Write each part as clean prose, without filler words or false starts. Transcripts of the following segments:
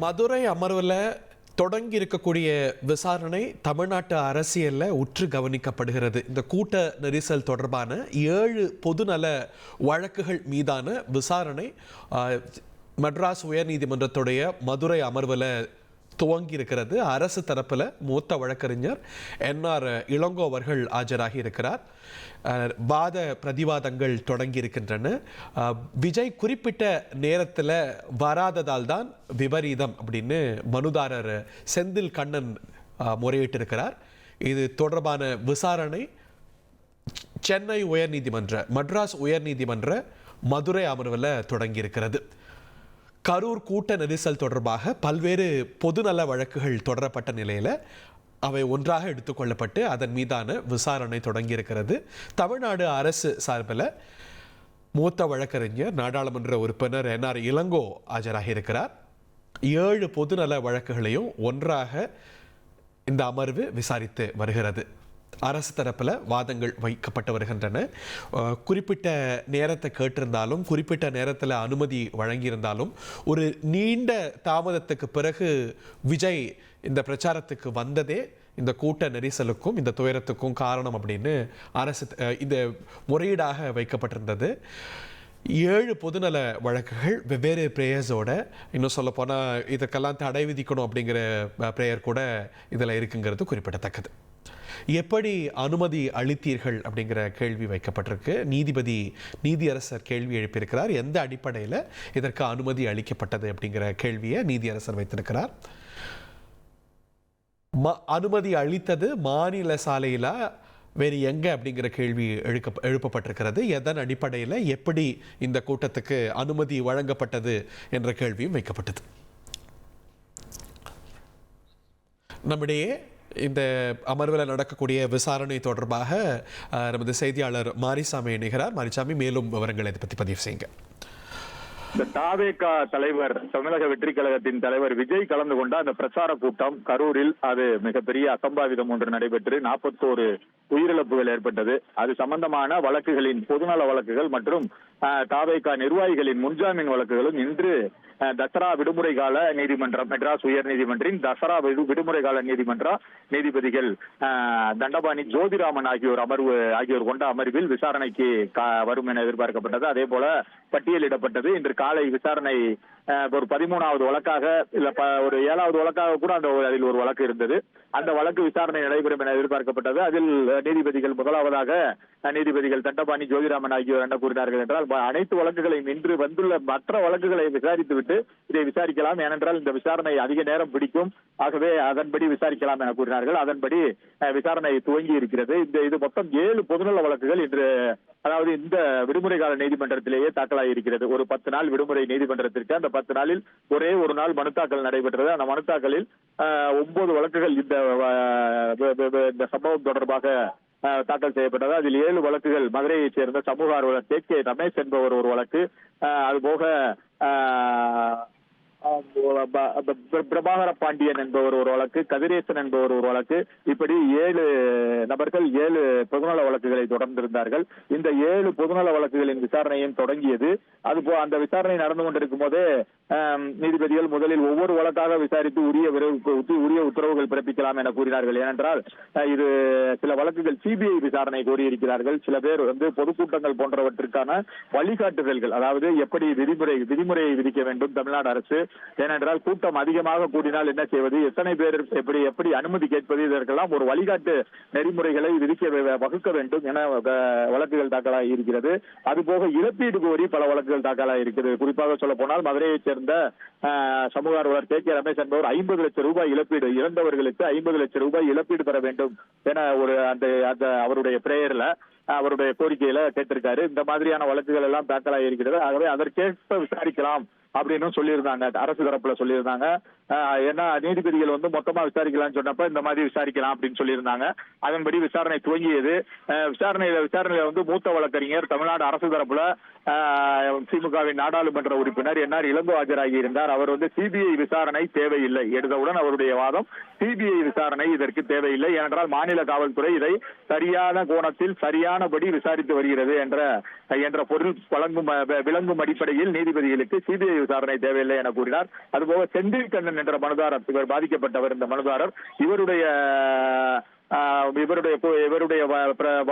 மதுரை அமர்வில் தொடங்கி இருக்கக்கூடிய விசாரணை தமிழ்நாட்டு அரசியலில் உற்று கவனிக்கப்படுகிறது. இந்த கூட்ட நெரிசல் தொடர்பான 7 பொதுநல வழக்குகள் மீதான விசாரணை மெட்ராஸ் உயர்நீதிமன்றத்துடைய மதுரை அமர்வில் துவங்கி இருக்கிறது. அரசு தரப்பில் மூத்த வழக்கறிஞர் என்ஆர் இளங்கோ அவர்கள் ஆஜராகி இருக்கிறார். வாத பிரதிவாதங்கள் தொடங்கி இருக்கின்றன. விஜய் குறிப்பிட்ட நேரத்தில் வராததால் தான் விபரீதம் அப்படின்னு மனுதாரர் செந்தில் கண்ணன் முறையிட்டிருக்கிறார். இது தொடர்பான விசாரணை சென்னை உயர்நீதிமன்ற மெட்ராஸ் உயர்நீதிமன்ற மதுரை அமர்வில் தொடங்கி இருக்கிறது. கரூர் கூட்ட நெரிசல் தொடர்பாக பல்வேறு பொதுநல வழக்குகள் தொடரப்பட்ட நிலையில் அவை ஒன்றாக எடுத்துக்கொள்ளப்பட்டு அதன் மீதான விசாரணை தொடங்கி இருக்கிறது. தமிழ்நாடு அரசு சார்பில் மூத்த வழக்கறிஞர் நாடாளுமன்ற உறுப்பினர் என்ஆர் இளங்கோ ஆஜராகி இருக்கிறார். 7 பொதுநல வழக்குகளையும் ஒன்றாக இந்த அமர்வு விசாரித்து வருகிறது. அரசு தரப்பில் வாதங்கள் வைக்கப்பட்டு வருகின்றன. குறிப்பிட்ட நேரத்தை கேட்டிருந்தாலும் குறிப்பிட்ட நேரத்தில் அனுமதி வழங்கியிருந்தாலும் ஒரு நீண்ட தாமதத்துக்கு பிறகு விஜய் இந்த பிரச்சாரத்துக்கு வந்ததே இந்த கூட்ட நெரிசலுக்கும் இந்த துயரத்துக்கும் காரணம் அப்படின்னு அரசு இந்த முறையீடாக வைக்கப்பட்டிருந்தது. 7 பொதுநல வழக்குகள் வெவ்வேறு பிரேயர்ஸோட, இன்னும் சொல்ல போனால் இதுக்கெல்லாம் தடை விதிக்கணும் அப்படிங்கிற பிரேயர் கூட இதில் இருக்குங்கிறது குறிப்பிடத்தக்கது. எப்படி அனுமதி அளித்தீர்கள் அப்படிங்கிற கேள்வி வைக்கப்பட்டிருக்கு. நீதியரசர் கேள்வி எழுப்பியிருக்கிறார். எந்த அடிப்படையில் இதற்கு அனுமதி அளிக்கப்பட்டது அப்படிங்கிற கேள்வியை நீதியரசர் வைத்திருக்கிறார். அனுமதி அளித்தது மாநில சாலையில வேறு எங்க அப்படிங்கிற கேள்வி எழுப்பப்பட்டிருக்கிறது. எதன் அடிப்படையில் எப்படி இந்த கூட்டத்துக்கு அனுமதி வழங்கப்பட்டது என்ற கேள்வியும் வைக்கப்பட்டது. நம்மிடையே இந்த அமர்வில் நடக்கக்கூடிய விசாரணை தொடர்பாக நமது செய்தியாளர் மாரிசாமி இணைகிறார். மாரிசாமி, மேலும் விவரங்களை இதை பற்றி பதிவு செய்யுங்க. இந்த தாவேகா தலைவர், தமிழக வெற்றி கழகத்தின் தலைவர் விஜய் கலந்து கொண்ட அந்த பிரச்சார கூட்டம் கரூரில் அது மிகப்பெரிய அசம்பாவிதம் ஒன்று நடைபெற்று 41 உயிரிழப்புகள் ஏற்பட்டது. அது சம்பந்தமான வழக்குகளின் பொதுநல வழக்குகள் மற்றும் தாவேகா நிர்வாகிகளின் முன்ஜாமீன் வழக்குகளும் இன்று தசரா விடுமுறை கால நீதிமன்றம், மெட்ராஸ் உயர் நீதிமன்றின் தசரா விடுமுறை கால நீதிமன்ற நீதிபதிகள் தண்டபாணி ஜோதிராமன் ஆகியோர் கொண்ட அமர்வில் விசாரணைக்கு வரும் என எதிர்பார்க்கப்பட்டது. அதே போல பட்டியலிடப்பட்டது. இன்று காலை விசாரணை ஒரு 13வது வழக்காக இல்ல ஒரு 7வது வழக்காக கூட அதில் ஒரு வழக்கு இருந்தது. அந்த வழக்கு விசாரணை நடைபெறும் என எதிர்பார்க்கப்பட்டது. அதில் நீதிபதிகள் முதலாவதாக நீதிபதிகள் தண்டபாணி ஜோதிராமன் ஆகியோர் என்ன கூறினார்கள் என்றால், அனைத்து வழக்குகளையும் இன்று வந்துள்ள மற்ற வழக்குகளை விசாரித்துவிட்டு இதை விசாரிக்கலாம், ஏனென்றால் இந்த விசாரணை அதிக நேரம் பிடிக்கும், ஆகவே அதன்படி விசாரிக்கலாம் என கூறினார்கள். அதன்படி விசாரணை துவங்கி இருக்கிறது. இது மொத்தம் 7 பொதுநல வழக்குகள் இன்று, அதாவது இந்த விடுமுறை கால நீதிமன்றத்திலேயே தாக்கலாகி இருக்கிறது. ஒரு 10 நாள் விடுமுறை நீதிமன்றத்திற்கு அந்த 10 நாளில் ஒரே ஒரு நாள் மனு தாக்கல் நடைபெற்றது. அந்த மனு தாக்கலில் 9 வழக்குகள் இந்த சம்பவம் தொடர்பாக தாக்கல் செய்யப்பட்டது. அதில் 7 வழக்குகள் மதுரையைச் சேர்ந்த சமூக ஆர்வலர் கே ரமேஷ் என்பவர் ஒரு வழக்கு, அதுபோக பிரபாகர பாண்டியன் என்பவர் ஒரு வழக்கு, கதிரேசன் என்பவர் ஒரு வழக்கு, இப்படி 7 நபர்கள் 7 பொதுநல வழக்குகளை தொடர்ந்திருந்தார்கள். இந்த 7 பொதுநல வழக்குகளின் விசாரணையும் தொடங்கியது. அதுபோல் அந்த விசாரணை நடந்து கொண்டிருக்கும் போதே நீதிபதிகள் முதலில் ஒவ்வொரு வழக்காக விசாரித்து உரிய உத்தரவுகள் பிறப்பிக்கலாம் என கூறினார்கள். ஏனென்றால் இது சில வழக்குகள் சிபிஐ விசாரணை கோரியிருக்கிறார்கள். சில பேர் பொதுக்கூட்டங்கள் போன்றவற்றிற்கான வழிகாட்டுதல்கள், அதாவது எப்படி விதிமுறையை விதிக்க வேண்டும் தமிழ்நாடு அரசு, ஏனென்றால் கூட்டம் அதிகமாக கூடினால் என்ன செய்வது, எத்தனை பேர் எப்படி அனுமதி கேட்பது, இதற்கெல்லாம் ஒரு வழிகாட்டு நெறிமுறைகளை வகுக்க வேண்டும் என வழக்குகள் தாக்கலாகி இருக்கிறது. அதுபோக இழப்பீடு கோரி பல வழக்குகள் தாக்கலாகி இருக்கிறது. குறிப்பாக சொல்ல போனால் மதுரையை சேர்ந்த சமூக ஆர்வலர் கே ரமேஷ் என்பவர் 50 லட்சம் ரூபாய் இழப்பீடு, இறந்தவர்களுக்கு 50 லட்சம் ரூபாய் இழப்பீடு பெற வேண்டும் என அந்த அவருடைய பிரேயர்ல அவருடைய கோரிக்கையில கேட்டிருக்காரு. இந்த மாதிரியான வழக்குகள் எல்லாம் தாக்கலாகி இருக்கிறது. ஆகவே அதற்கேற்ப விசாரிக்கலாம் அப்படின்னு சொல்லியிருந்தாங்க, அரசு தரப்புல சொல்லியிருந்தாங்க. ஏன்னா நீதிபதிகள் மொத்தமா விசாரிக்கலாம்னு சொன்னப்ப இந்த மாதிரி விசாரிக்கலாம் அப்படின்னு சொல்லியிருந்தாங்க. அதன்படி விசாரணை துவங்கியது. விசாரணையில மூத்த வழக்கறிஞர் தமிழ்நாடு அரசு தரப்புல திமுகவின் நாடாளுமன்ற உறுப்பினர் என்ஆர் இளங்கோ ஆஜராகி இருந்தார். அவர் சிபிஐ விசாரணை தேவையில்லை எடுத்தவுடன் அவருடைய வாதம், சிபிஐ விசாரணை இதற்கு தேவையில்லை, ஏனென்றால் மாநில காவல்துறை இதை சரியான கோணத்தில் சரியானபடி விசாரித்து வருகிறது என்ற பொருள் விளங்கும் அடிப்படையில் நீதிபதிகளுக்கு சிபிஐ விசாரணை தேவையில்லை என கூறினார். அதுபோக செந்தில் கண்ணன் என்ற மனுதாரர், இவர் பாதிக்கப்பட்டவர், இந்த மனுதாரர், இவருடைய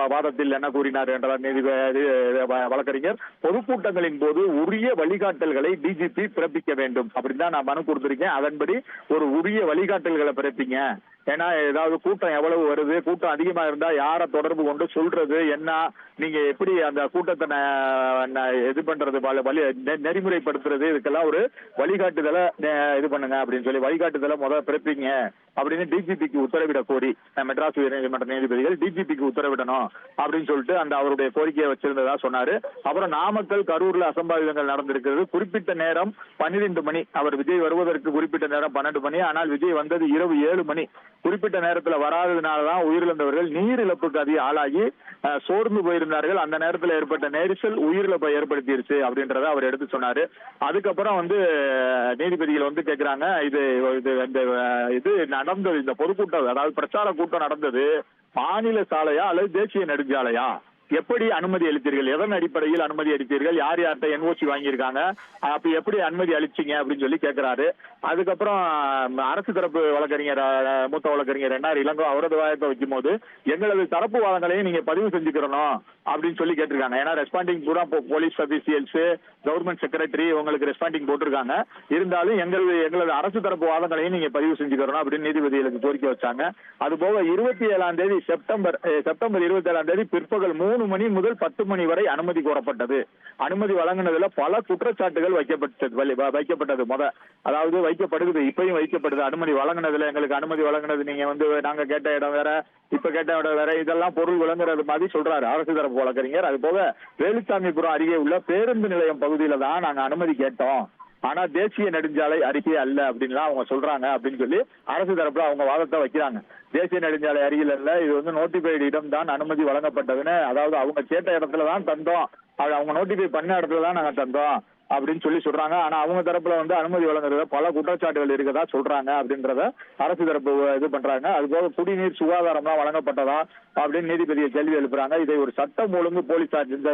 வாதத்தில் என்ன கூறினார் என்றால் வழக்கறிஞர், பொதுக்கூட்டங்களின் போது உரிய வழிகாட்டல்களை டிஜிபி பிறப்பிக்க வேண்டும் அப்படின்னு தான் நான் மனு கொடுத்திருக்கேன். அதன்படி ஒரு உரிய வழிகாட்டல்களை பிறப்பிங்க. ஏன்னா ஏதாவது கூட்டம் எவ்வளவு வருது, கூட்டம் அதிகமா இருந்தா யாரை தொடர்பு கொண்டு சொல்றது என்ன, நீங்க எப்படி அந்த கூட்டத்தை இது பண்றது, நெறிமுறைப்படுத்துறது, இதுக்கெல்லாம் ஒரு வழிகாட்டுதலை இது பண்ணுங்க அப்படின்னு சொல்லி வழிகாட்டுதலை முதல்ல பிறப்பிங்க அப்படின்னு டிஜிபிக்கு உத்தரவிட கோரி மெட்ராஸ் உயர்நீதிமன்ற நீதிபதிகள் டிஜிபிக்கு உத்தரவிடணும் அப்படின்னு சொல்லிட்டு அந்த அவருடைய கோரிக்கையை வச்சிருந்ததா சொன்னாரு. அப்புறம் நாமக்கல், கரூர்ல அசம்பாவிதங்கள் நடந்திருக்கிறது. குறிப்பிட்ட நேரம் 12 மணி, அவர் விஜய் வருவதற்கு குறிப்பிட்ட நேரம் 12 மணி, ஆனால் விஜய் வந்தது இரவு 7 மணி. குறிப்பிட்ட நேரத்துல வராததுனாலதான் உயிரிழந்தவர்கள் நீர் இழப்புக்கு அதிக ஆளாகி சோர்ந்து போயிருந்தார்கள். அந்த நேரத்தில் ஏற்பட்ட நெரிசல் உயிரிழப்பை ஏற்படுத்திருச்சு அப்படின்றத அவர் எடுத்து சொன்னாரு. அதுக்கப்புறம் நீதிபதிகள் கேட்கிறாங்க, இது நடந்தது, இந்த பொதுக்கூட்டம் அதாவது பிரச்சார கூட்டம் நடந்தது மாநில சாலையா அல்லது தேசிய நெடுஞ்சாலையா, எப்படி அனுமதி அளித்தீர்கள், எதன் அடிப்படையில் அனுமதி அளித்தீர்கள், யார் யார்கிட்ட என்ஓசி வாங்கியிருக்காங்க, அப்ப எப்படி அனுமதி அளிச்சீங்க அப்படின்னு சொல்லி கேட்கிறாரு. அதுக்கப்புறம் அரசு தரப்பு வழக்கறிஞர், மூத்த வழக்கறிஞர் என்ஆர் இளங்கோ அவரது வாதத்தை வைக்கும் போது எங்களது தரப்பு வாதங்களையும் நீங்க பதிவு செஞ்சுக்கிறணும் அப்படின்னு சொல்லி கேட்டிருக்காங்க. ஏன்னா ரெஸ்பாண்டிங் பூரா போலீஸ் அபிஷியல்ஸ், கவர்மெண்ட் செக்ரட்டரி உங்களுக்கு ரெஸ்பாண்டிங் போட்டிருக்காங்க. இருந்தாலும் எங்களது அரசு தரப்பு வாதங்களையும் நீங்க பதிவு செஞ்சுக்கிறணும் அப்படின்னு நீதிபதிகளுக்கு கோரிக்கை வச்சாங்க. அதுபோக 27ஆம் தேதி செப்டம்பர் 27ஆம் தேதி பிற்பகல் 3 மணி முதல் 10 மணி வரை அனுமதி கோரப்பட்டது. அனுமதி வழங்கினதுல பல குற்றச்சாட்டுகள் வைக்கப்பட்டது. அதாவது வைக்கப்படுது, இப்பயும் வைக்கப்படுது. அனுமதி வழங்கினதுல எங்களுக்கு அனுமதி வழங்கினது நீங்க நாங்க கேட்ட இடம் வேற, இப்ப கேட்ட இடம் வேற, இதெல்லாம் பொருள் விளங்குறது மாதிரி சொல்றாரு அரசு தரப்பு வழக்கறிஞர். அது போக வேலுச்சாமிபுரம் அருகே உள்ள பேருந்து நிலையம் பகுதியில தான் நாங்க அனுமதி கேட்டோம், ஆனா தேசிய நெடுஞ்சாலை அருகே அல்ல அப்படின்லாம் அவங்க சொல்றாங்க அப்படின்னு சொல்லி அரசு தரப்புல அவங்க வாதத்தை வைக்கிறாங்க. தேசிய நெடுஞ்சாலை அருகில் அல்ல, இது நோட்டிஃபைடு இடம் தான் அனுமதி வழங்கப்பட்டதுன்னு, அதாவது அவங்க கேட்ட இடத்துல தான் தந்தோம், அவங்க நோட்டிஃபை பண்ண இடத்துல தான் நாங்க தந்தோம் அப்படின்னு சொல்லி சொல்றாங்க. ஆனா அவங்க தரப்புல அனுமதி வழங்குறத பல குற்றச்சாட்டுகள் இருக்கதா சொல்றாங்க அப்படின்றத அரசு தரப்பு இது பண்றாங்க. அதுபோக குடிநீர் சுகாதாரம்லாம் வழங்கப்பட்டதா அப்படின்னு நீதிபதியை கேள்வி எழுப்புறாங்க. இதை ஒரு சட்டம் ஒழுங்கு போலீசார் இந்த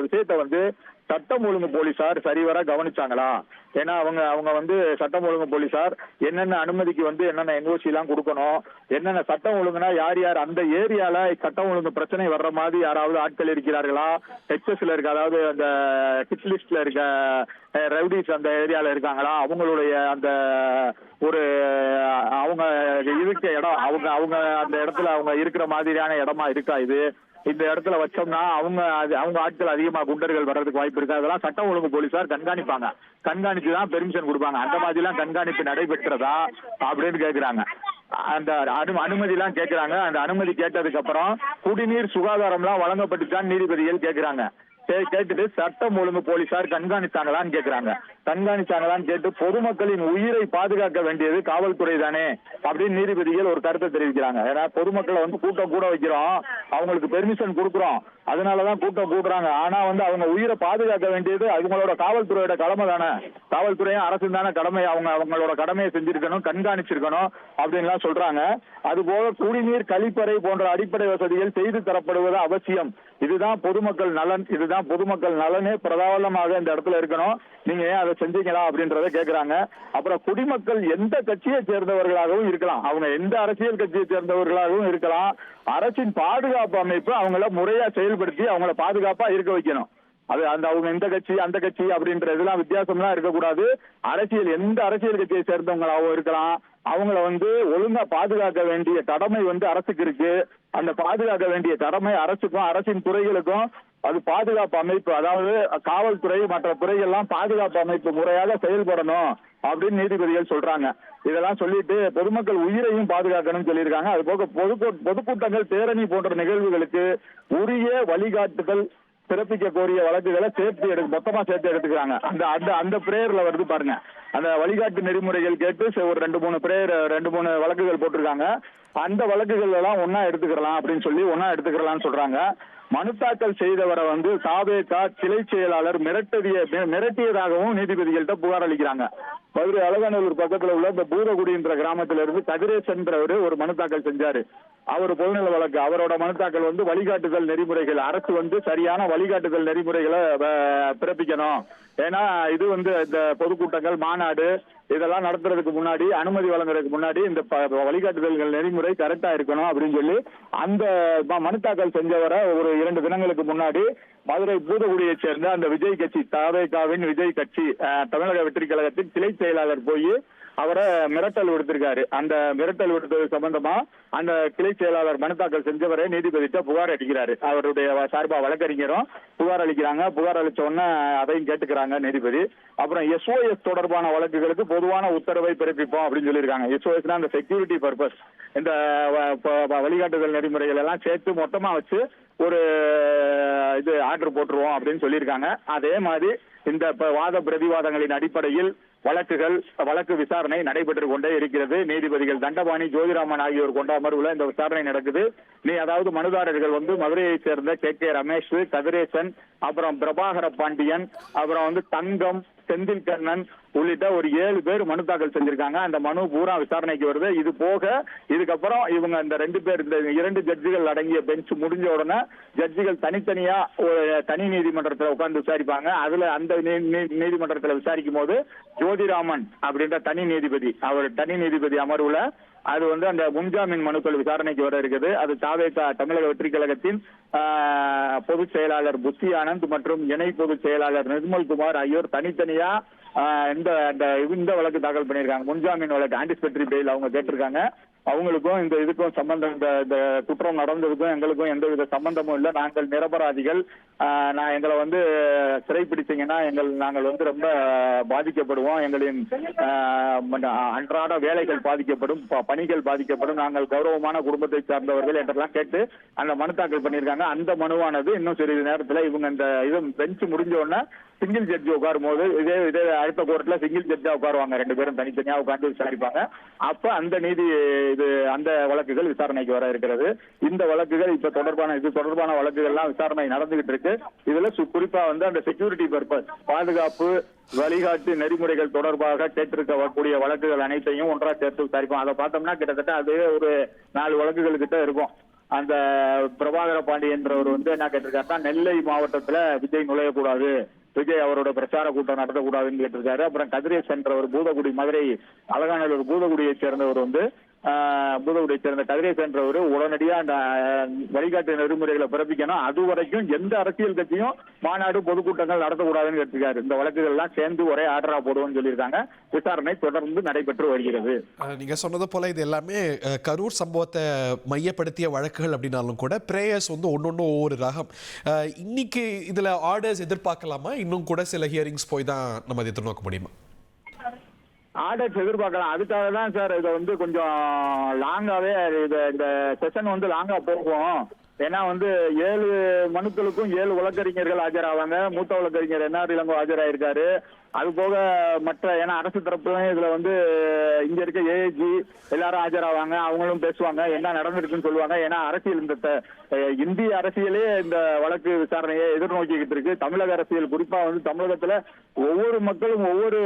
விஷயத்தை சட்டம் ஒழுங்கு போலீசார் சரிவர கவனிச்சாங்களா? ஏன்னா அவங்க சட்டம் ஒழுங்கு போலீசார் என்னென்ன அனுமதிக்கு என்னென்ன என்ஓசி எல்லாம் கொடுக்கணும், என்னென்ன சட்டம் ஒழுங்குனா யார் யார் அந்த ஏரியால சட்டம் ஒழுங்கு பிரச்சனை வர்ற மாதிரி யாராவது ஆட்கள் இருக்கிறார்களா, எக்ஸஸ்ல இருக்க, அதாவது அந்த ஹிட் லிஸ்ட்ல இருக்க ரவுடிஸ் அந்த ஏரியால இருக்காங்களா, அவங்களுடைய அந்த ஒரு அவங்க இருக்க இடம், அவங்க அந்த இடத்துல அவங்க இருக்கிற மாதிரியான இடமா இருக்கா, இந்த இடத்துல வச்சோம்னா அவங்க ஆட்கள் அதிகமா குண்டர்கள் வர்றதுக்கு வாய்ப்பு இருக்கு. அதெல்லாம் சட்டம் ஒழுங்கு போலீசார் கண்காணிப்பாங்க, கண்காணிச்சுதான் பெர்மிஷன் கொடுப்பாங்க. அந்த மாதிரி எல்லாம் கண்காணிப்பு நடைபெற்றதா அப்படின்னு கேக்குறாங்க. அந்த அனுமதி எல்லாம் கேட்கிறாங்க. அந்த அனுமதி கேட்டதுக்கு அப்புறம் குடிநீர் சுகாதாரம் எல்லாம் வழங்கப்பட்டுச்சான்னு நீதிபதிகள் கேட்கிறாங்க. கேட்டுட்டு சட்டம் ஒழுங்கு போலீசார் கண்காணித்தாங்களான்னு கேட்கிறாங்க. கண்காணிச்சாங்களான்னு கேட்டு பொதுமக்களின் உயிரை பாதுகாக்க வேண்டியது காவல்துறை தானே அப்படின்னு நீதிபதிகள் ஒரு கருத்தை தெரிவிக்கிறாங்க. ஏன்னா பொதுமக்களை கூட்டம் கூட வைக்கிறோம், அவங்களுக்கு பெர்மிஷன் கொடுக்குறோம், அதனாலதான் கூட்டம் கூடுறாங்க. ஆனா அவங்க உயிரை பாதுகாக்க வேண்டியது அவங்களோட காவல்துறையோட கடமை தானே. காவல்துறையும் அரசு தானே கடமை, அவங்களோட கடமையை செஞ்சிருக்கணும், கண்காணிச்சிருக்கணும் அப்படின்லாம் சொல்றாங்க. அதுபோல குடிநீர், கழிப்பறை போன்ற அடிப்படை வசதிகள் செய்து தரப்படுவது அவசியம். இதுதான் பொதுமக்கள் நலன், இதுதான் பொதுமக்கள் நலனே பிரதானமாக இந்த இடத்துல இருக்கணும், நீங்க ஏன் அதை செஞ்சீங்களா அப்படின்றத கேட்கிறாங்க. அப்புறம் குடிமக்கள் எந்த கட்சியை சேர்ந்தவர்களாகவும் இருக்கலாம், அவங்க எந்த அரசியல் கட்சியை சேர்ந்தவர்களாகவும் இருக்கலாம், அரசின் பாதுகாப்பு அமைப்பு அவங்கள முறையா செயல்படுத்தி அவங்கள பாதுகாப்பா இருக்க வைக்கணும். அது அவங்க இந்த கட்சி அந்த கட்சி அப்படின்ற இதெல்லாம் வித்தியாசம்லாம் இருக்கக்கூடாது. எந்த அரசியல் கட்சியை சேர்ந்தவங்களாகவும் இருக்கலாம், அவங்கள ஒழுங்கா பாதுகாக்க வேண்டிய கடமை அரசுக்கு இருக்கு. அந்த பாதுகாக்க வேண்டிய கடமை அரசுக்கும் அரசின் துறைகளுக்கும் அது பாதுகாப்பு அமைப்பு, அதாவது காவல்துறை மற்ற துறைகள்லாம் பாதுகாப்பு அமைப்பு முறையாக செயல்படணும் அப்படின்னு நீதிபதிகள் சொல்றாங்க. இதெல்லாம் சொல்லிட்டு பொதுமக்கள் உயிரையும் பாதுகாக்கணும்னு சொல்லியிருக்காங்க. அது போக பொதுக்கூட்டங்கள், பேரணி போன்ற நிகழ்வுகளுக்கு உரிய வழிகாட்டுதல் பிறப்பிக்க கோரிய வழக்குகளை மொத்தமா சேர்த்து எடுத்துக்கிறாங்க. அந்த பிரேயர்ல வருது பாருங்க, அந்த வழிகாட்டு நெறிமுறைகள் கேட்டு ஒரு 2-3 வழக்குகள் போட்டிருக்காங்க. அந்த வழக்குகள் எல்லாம் ஒன்னா எடுத்துக்கிறலாம்னு சொல்றாங்க. மனு தாக்கல் செய்தவரை தாவேகா கிளை செயலாளர் மிரட்டியதாகவும் நீதிபதிகள்கிட்ட புகார் அளிக்கிறாங்க. மதுரை அலங்காநல்லூர் பக்கத்துல உள்ள இந்த பூதகுடின்ற கிராமத்துல இருந்து கதிரேசன்றவர் ஒரு மனு தாக்கல் செஞ்சாரு. அவர் பொதுநல வழக்கு. அவரோட மனு தாக்கல் வந்து வழிகாட்டுதல் நெறிமுறைகள், அரசு வந்து சரியான வழிகாட்டுதல் நெறிமுறைகளை பிறப்பிக்கணும். ஏன்னா இது வந்து இந்த பொதுக்கூட்டங்கள், மாநாடு இதெல்லாம் நடத்துறதுக்கு முன்னாடி, அனுமதி வழங்குறதுக்கு முன்னாடி இந்த வழிகாட்டுதல்கள் நெறிமுறை கரெக்டா இருக்கணும் அப்படின்னு சொல்லி அந்த மனு தாக்கல் செஞ்சவரை ஒரு 2 தினங்களுக்கு முன்னாடி மதுரை பூதகுடியை சேர்ந்த அந்த விஜய் கட்சி, தவேகாவின் விஜய் கட்சி, தமிழக வெற்றி கழகத்தின் கிளை செயலாளர் போய் அவரை மிரட்டல் விடுத்திருக்காரு. அந்த மிரட்டல் விடுத்தது சம்பந்தமா அந்த கிளை செயலாளர் மனு தாக்கல் செஞ்சவரை நீதிபதிட்ட புகார் அளிக்கிறாரு. அவருடைய சார்பா வழக்கறிஞரும் புகார் அளிக்கிறாங்க. புகார் அளிச்ச உடனே அதையும் கேட்டுக்கிறாங்க நீதிபதி. அப்புறம் SOS தொடர்பான வழக்குகளுக்கு பொதுவான உத்தரவை பிறப்பிப்போம் அப்படின்னு சொல்லியிருக்காங்க. SOSனா அந்த செக்யூரிட்டி பர்பஸ், இந்த வழிகாட்டுதல் நெறிமுறைகள் எல்லாம் சேர்த்து மொத்தமா வச்சு ஒரு இது ஆர்டர் போட்டுருவோம் அப்படின்னு சொல்லியிருக்காங்க. அதே மாதிரி இந்த வாத பிரதிவாதங்களின் அடிப்படையில் வழக்கு விசாரணை நடைபெற்று கொண்டே இருக்கிறது. நீதிபதிகள் தண்டபாணி, ஜோதிராமன் ஆகியோர் கொண்ட அமர்வுல இந்த விசாரணை நடக்குது. அதாவது மனுதாரர்கள் வந்து மதுரையை சேர்ந்த KK ரமேஷ், கதிரேசன், அப்புறம் பிரபாகர பாண்டியன், அப்புறம் வந்து தங்கம், செந்தில் கண்ணன் உள்ளிட்ட ஒரு 7 பேர் மனு தாக்கல் செஞ்சிருக்காங்க. அந்த மனு பூரா விசாரணைக்கு வருது. இது போக இதுக்கப்புறம் இவங்க இந்த 2 பேர், இந்த 2 ஜட்ஜிகள் அடங்கிய பெஞ்ச் முடிஞ்ச உடனே ஜட்ஜிகள் தனித்தனியா ஒரு தனி நீதிமன்றத்தில் உட்கார்ந்து விசாரிப்பாங்க. அதுல அந்த நீதிமன்றத்தில் விசாரிக்கும் போது ஜோதிராமன் அப்படின்ற தனி நீதிபதி அமர்வுல அது வந்து அந்த முன்ஜாமீன் மனுக்கள் விசாரணைக்கு வர இருக்குது. அது தமிழக வெற்றி கழகத்தின் பொதுச் செயலாளர் புத்தி ஆனந்த் மற்றும் இணை பொதுச் செயலாளர் நிர்மல்குமார் ஆகியோர் தனித்தனியா இந்த வழக்கு தாக்கல் பண்ணியிருக்காங்க. முன்ஜாமீன் வழக்கு, ஆன்டிசிபேட்டரி பெயில் அவங்க கேட்டிருக்காங்க. அவங்களுக்கும் இந்த இதுக்கும் சம்பந்தம், இந்த குற்றம் நடந்ததுக்கும் எங்களுக்கும் எந்தவித சம்பந்தமும் இல்லை, நாங்கள் நிரபராதிகள், எங்களை வந்து சிறைப்பிடிச்சீங்கன்னா நாங்கள் வந்து ரொம்ப பாதிக்கப்படுவோம், எங்களின் அன்றாட வேலைகள் பாதிக்கப்படும், பணிகள் பாதிக்கப்படும், நாங்கள் கௌரவமான குடும்பத்தை சார்ந்தவர்கள் என்றெல்லாம் கேட்டு அந்த மனு தாக்கல் பண்ணியிருக்காங்க. அந்த மனுவானது இன்னும் சிறிது நேரத்தில் இவங்க இந்த இது பெஞ்ச் முடிஞ்ச உடனே சிங்கிள் ஜட்ஜி உட்காரும் போது இதே அடுத்த கோர்ட்ல சிங்கிள் ஜட்ஜா உட்காருவாங்க. 2 பேரும் தனித்தனியா உட்கார்ந்து விசாரிப்பாங்க. அப்ப அந்த வழக்குகள் விசாரணைக்கு வர இருக்கிறது. இந்த வழக்குகள் இது தொடர்பான வழக்குகள் எல்லாம் விசாரணை நடந்துகிட்டு இருக்கு. இதுல குறிப்பா வந்து அந்த செக்யூரிட்டி பர்பஸ், பாதுகாப்பு வழிகாட்டு நெறிமுறைகள் தொடர்பாக கேட்டிருக்கக்கூடிய வழக்குகள் அனைத்தையும் ஒன்றா சேர்த்து விசாரிப்போம். அதை பார்த்தோம்னா கிட்டத்தட்ட அது ஒரு 4 வழக்குகள் கிட்ட இருக்கும். அந்த பிரபாகர பாண்டி என்றவர் வந்து என்ன கேட்டிருக்காருன்னா, நெல்லை மாவட்டத்துல விஜய் நுழையக்கூடாது, விஜய் அவரோட பிரச்சார கூட்டம் நடத்தக்கூடாதுன்னு கேட்டிருக்காரு. அப்புறம் கதிரேஷ் என்றவர் பூதகுடி, மதுரை அலங்காநல்லூர் பூதகுடியை சேர்ந்தவர் வந்து பூதகுடியை சேர்ந்த கதிரேஷ் என்றவர் உடனடியா அந்த வழிகாட்டு நெறிமுறைகளை பிறப்பிக்கணும், அது வரைக்கும் எந்த அரசியல் கட்சியும் மாநாடு பொதுக்கூட்டங்கள் நடத்தக்கூடாதுன்னு கேட்டிருக்காரு. இந்த வழக்குகள் எல்லாம் சேர்ந்து ஒரே ஆர்டரா போடுவோம்னு சொல்லியிருக்காங்க. விசாரணை தொடர்ந்து நடைபெற்று வருகிறது. நீங்க சொன்னது போல இது எல்லாமே கரூர் சம்பவத்தை மையப்படுத்திய வழக்குகள் அப்படின்னாலும் கூட பிரேயர்ஸ் வந்து ஒன்னொன்னு ஒவ்வொரு ரகம். இன்னைக்கு இதுல ஆர்டர்ஸ் எதிர்பார்க்கலாமா? இன்னும் கூட சில ஹியரிங்ஸ் போய் தான் நம்ம அதை எதிர்நோக்க முடியுமா? ஆர்டர்ஸ் எதிர்பார்க்கலாம். அதுக்காக தான் சார் இதை வந்து கொஞ்சம் லாங்காவே இந்த செஷன் வந்து லாங்கா போகும். ஏன்னா வந்து 7 மனுக்களுக்கும் 7 வழக்கறிஞர்கள் ஆஜராவாங்க. மூத்த வழக்கறிஞர் NR இளங்கோ ஆஜராயிருக்காரு. அது போக மற்ற, ஏன்னா அரசு தரப்புலையும் இதுல வந்து இங்க இருக்க AG எல்லாரும் ஆஜராவாங்க. அவங்களும் பேசுவாங்க, என்ன நடந்திருக்குன்னு சொல்லுவாங்க. ஏன்னா அரசியல், இந்த இந்திய அரசியலே இந்த வழக்கு விசாரணையை எதிர்நோக்கிக்கிட்டு இருக்கு. தமிழக அரசியல் குறிப்பா வந்து தமிழகத்துல ஒவ்வொரு மக்களும் ஒவ்வொரு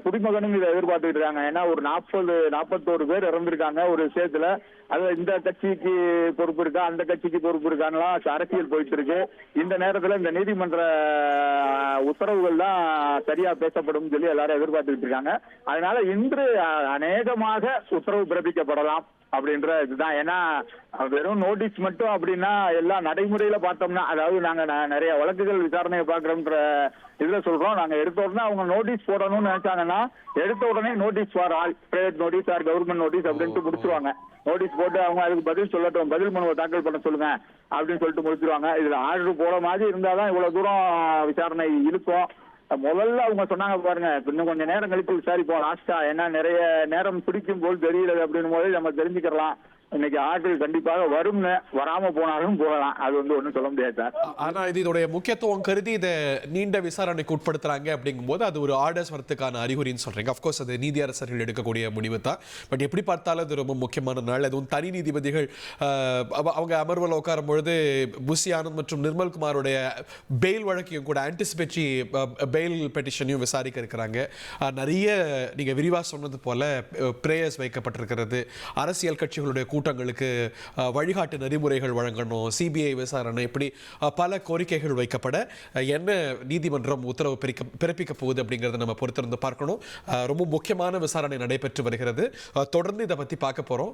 குடிமகனும் இதை எதிர்பார்த்துக்கிட்டு இருக்காங்க. ஏன்னா ஒரு 41 பேர் இறந்திருக்காங்க ஒரு விஷயத்துல. அது இந்த கட்சிக்கு பொறுப்பு இருக்கா, அந்த கட்சிக்கு பொறுப்பு இருக்கான்லாம் அரசியல் போயிட்டு இருக்கு. இந்த நேரத்துல இந்த நீதிமன்ற உத்தரவுகள் தான் சரியா பேசப்படும் சொல்லி எல்லாரும் எதிர்பார்த்துக்கிட்டு இருக்காங்க. அதனால இன்று அநேகமாக உத்தரவு பிறப்பிக்கப்படலாம் அப்படின்ற இதுதான். ஏன்னா வெறும் நோட்டீஸ் மட்டும் அப்படின்னா எல்லாம் நடைமுறையில பார்த்தோம்னா, அதாவது நாங்க நிறைய வழக்குகள் விசாரணையை பார்க்கிறோம்ன்ற இதுல சொல்றோம், நாங்க எடுத்த உடனே அவங்க நோட்டீஸ் போடணும்னு நினைச்சாங்கன்னா எடுத்த உடனே notice for all, private notice or government notice அப்படின்ட்டு முடிச்சிருவாங்க. நோட்டீஸ் போட்டு அவங்க அதுக்கு பதில் சொல்லட்டும், பதில் மனுவை தாக்கல் பண்ண சொல்லுங்க அப்படின்னு சொல்லிட்டு முடிச்சிருவாங்க. இதுல ஆர்டர் போட மாதிரி இருந்தாதான் இவ்வளவு தூரம் விசாரணை இருக்கும். முதல்ல அவங்க சொன்னாங்க பாருங்க, இன்னும் கொஞ்சம் நேரம் கழித்து விசாரிப்போம் லாஸ்டா, ஏன்னா நிறைய நேரம் பிடிக்கும் போல் தெரிகிறது அப்படின்னு போது நம்ம தெரிஞ்சுக்கலாம். இன்னைக்கு ஆட்கள் கண்டிப்பாக வரும்னு, வராம போனாலும் போகலாம். அது ஒண்ணும் சொல்ல முடியாது சார். ஆனா இது இதோடைய முக்கியத்துவம் கருதி இதை நீண்ட விசாரணைக்கு உட்படுத்துறாங்க அப்படிங்கும்போது அது ஒரு ஆர்டர்ஸ் வரத்துக்கான அறிகுறின்னு சொல்றீங்க. அஃப்கோர்ஸ் அது நீதியரசர்கள் எடுக்கக்கூடிய முடிவு தான். பட் எப்படி பார்த்தாலும் அது ரொம்ப முக்கியமான நாள். அதுவும் தனி நீதிபதிகள் அவங்க அமர்வில் உட்காரும் பொழுது புஷி ஆனந்த் மற்றும் நிர்மல்குமாரோடைய பெயில் வழக்கையும் கூட ஆன்டிசிபேட்டரி பெயில் பெட்டிஷனையும் விசாரிக்க இருக்கிறாங்க. நிறைய நீங்க விரிவா சொன்னது போல பிரேயர்ஸ் வைக்கப்பட்டிருக்கிறது. அரசியல் கட்சிகளுடைய கூட்டங்களுக்கு வழிகாட்டு நெறிமுறைகள் வழங்கணும், சிபிஐ விசாரணை, இப்படி பல கோரிக்கைகள் வைக்கப்பட என்ன நீதிமன்றம் உத்தரவு பிறப்பிக்க போகுது அப்படிங்கறத நம்ம பொறுத்திருந்து பார்க்கணும். ரொம்ப முக்கியமான விசாரணை நடைபெற்று வருகிறது. தொடர்ந்து இதை பத்தி பார்க்க போறோம்.